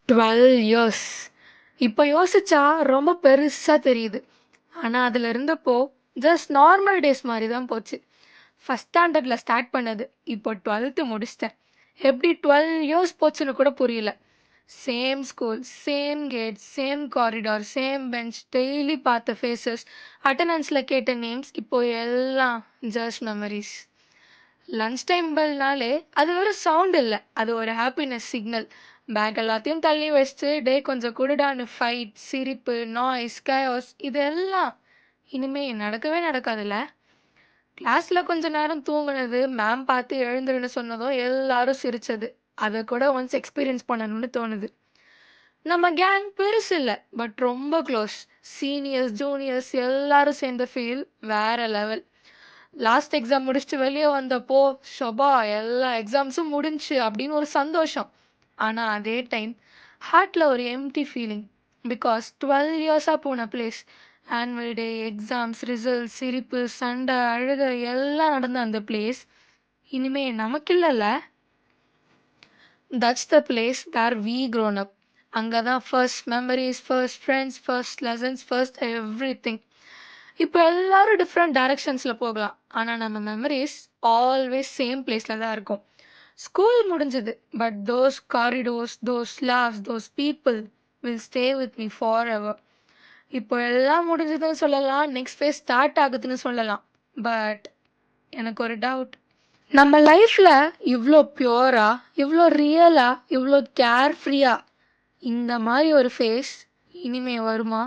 12 years. இப்போ யோசிச்சா ரொம்ப பெருசா தெரியுது. ஆனா அதுல இருந்தப்போ ஜஸ்ட் நார்மல் டேஸ் மாரி தான் போச்சு. ஃபர்ஸ்ட் ஸ்டாண்டர்ட்ல ஸ்டார்ட் பண்ணது. இப்போ 12th முடிச்சிட்டேன். எப்படி 12 இயர்ஸ் போச்சுன்னு கூட புரியல. Same school, same gate, same corridor, same bench, daily பார்த்த ஃபேஸஸ், அட்டெண்டன்ஸ்ல கேட்ட நேம்ஸ், இப்போ எல்லாம் ஜஸ்ட் மெமரிஸ். லஞ்ச் டைம் பெல்னாலே அது ஒரு சவுண்ட் இல்லை, அது ஒரு ஹாப்பினஸ் சிக்னல். பேக் எல்லாத்தையும் தள்ளி வச்சுட்டு டே கொஞ்சம் குடுடான்னு ஃபைட், சிரிப்பு, நாய்ஸ், கயோஸ் இதெல்லாம் இனிமே நடக்கவே நடக்காதுல்ல. கிளாஸ்ல கொஞ்ச நேரம் தூங்குனது, மேம் பார்த்து எழுந்துருன்னு சொன்னதும் எல்லாரும் சிரிச்சது, அதை கூட ஒன்ஸ் எக்ஸ்பீரியன்ஸ் பண்ணணும்னு தோணுது. நம்ம கேங் பெருசு இல்லை, பட் ரொம்ப க்ளோஸ். சீனியர்ஸ், ஜூனியர்ஸ் எல்லாரும் சேர்ந்த ஃபீல் வேற லெவல். லாஸ்ட் எக்ஸாம் முடிச்சுட்டு வெளியே வந்தப்போ ஷபா எல்லா எக்ஸாம்ஸும் முடிஞ்சு அப்படின்னு ஒரு சந்தோஷம். ஆனால் அதே டைம் ஹார்ட்டில் ஒரு எம்டி ஃபீலிங். பிகாஸ் 12 இயர்ஸாக போன place, annual day, exams, result, சிரிப்பு, சண்டை, அழுக எல்லாம் நடந்த அந்த பிளேஸ் இனிமே நமக்கு இல்லைல்ல. That's the place where we grown up. அங்கே தான் first memories, first friends, first lessons, first everything. இப்போ எல்லாரும் டிஃப்ரெண்ட் டைரக்ஷன்ஸில் போகலாம், ஆனால் நம்ம மெமரிஸ் ஆல்வேஸ் சேம் பிளேஸில் தான் இருக்கும். ஸ்கூல் முடிஞ்சது, but those corridors, those loves, those people will stay with me for ever. இப்போ எல்லாம் முடிஞ்சதுன்னு சொல்லலாம், நெக்ஸ்ட் ஃபேஸ் ஸ்டார்ட் ஆகுதுன்னு சொல்லலாம். பட் எனக்கு ஒரு டவுட், நம்ம லைஃப்பில் இவ்வளோ பியூரா, இவ்வளோ ரியலா, இவ்வளோ கேர் ஃப்ரீயா இந்த மாதிரி ஒரு ஃபேஸ் இனிமே வருமா?